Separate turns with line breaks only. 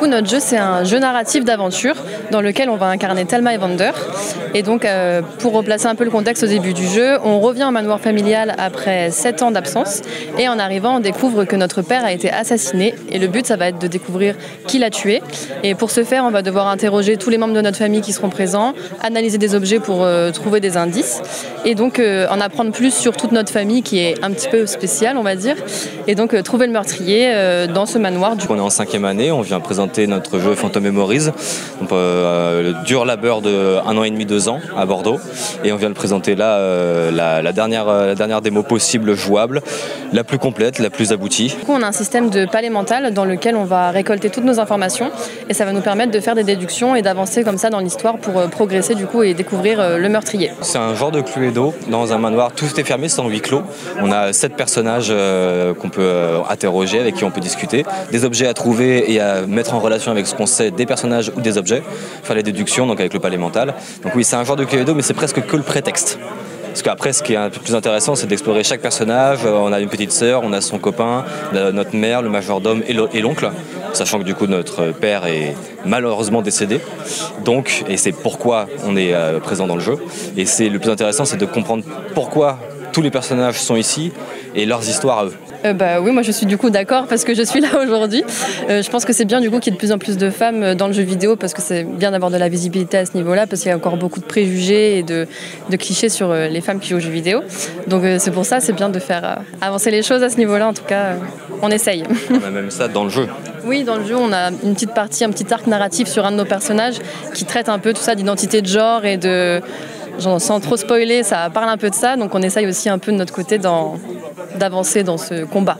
coup, notre jeu, c'est un jeu narratif d'aventure dans lequel on va incarner Thelma et Vander. Et donc, pour replacer un peu le contexte au début du jeu, on revient au manoir familial après 7 ans d'absence. Et en arrivant, on découvre que notre père a été assassiné. Et le but, ça va être de découvrir qui l'a tué. Et pour ce faire, on va devoir interroger tous les membres de notre famille qui seront présents, analyser des objets pour trouver des indices. Et donc, en apprendre plus sur toute notre famille qui est un petit peu spéciale, on va dire. Et donc, trouver le meurtrier dans ce manoir.
On est en 5e année, on vient présenter notre jeu Phantom Memories, donc, le dur labeur de 1 an et demi, 2 ans à Bordeaux, et on vient de présenter là la dernière démo possible jouable, la plus complète, la plus aboutie.
Du coup, on a un système de palais mental dans lequel on va récolter toutes nos informations et ça va nous permettre de faire des déductions et d'avancer comme ça dans l'histoire pour progresser du coup et découvrir le meurtrier.
C'est un genre de Cluedo dans un manoir, tout est fermé, c'est en huis clos. On a 7 personnages qu'on peut interroger, avec qui on peut discuter, des objets à trouver et à mettre en relation avec ce qu'on sait des personnages ou des objets, faire les déductions donc avec le palais mental. Donc oui, c'est un genre de Cluedo, mais c'est presque que le prétexte. Parce qu'après, ce qui est un peu plus intéressant, c'est d'explorer chaque personnage. On a une petite sœur, on a son copain, notre mère, le majordome et l'oncle, sachant que du coup notre père est malheureusement décédé. Donc, et c'est pourquoi on est présent dans le jeu. Et c'est le plus intéressant, c'est de comprendre pourquoi tous les personnages sont ici et leurs histoires à eux.
Oui, moi je suis du coup d'accord parce que je suis là aujourd'hui. Je pense que c'est bien du coup qu'il y ait de plus en plus de femmes dans le jeu vidéo parce que c'est bien d'avoir de la visibilité à ce niveau-là parce qu'il y a encore beaucoup de préjugés et de clichés sur les femmes qui jouent aux jeux vidéo. Donc c'est pour ça, c'est bien de faire avancer les choses à ce niveau-là. En tout cas, on essaye.
On a même ça dans le jeu.
Oui, dans le jeu, on a une petite partie, un petit arc narratif sur un de nos personnages qui traite un peu tout ça d'identité de genre et de... Sans trop spoiler, ça parle un peu de ça, donc on essaye aussi un peu de notre côté d'avancer dans ce combat.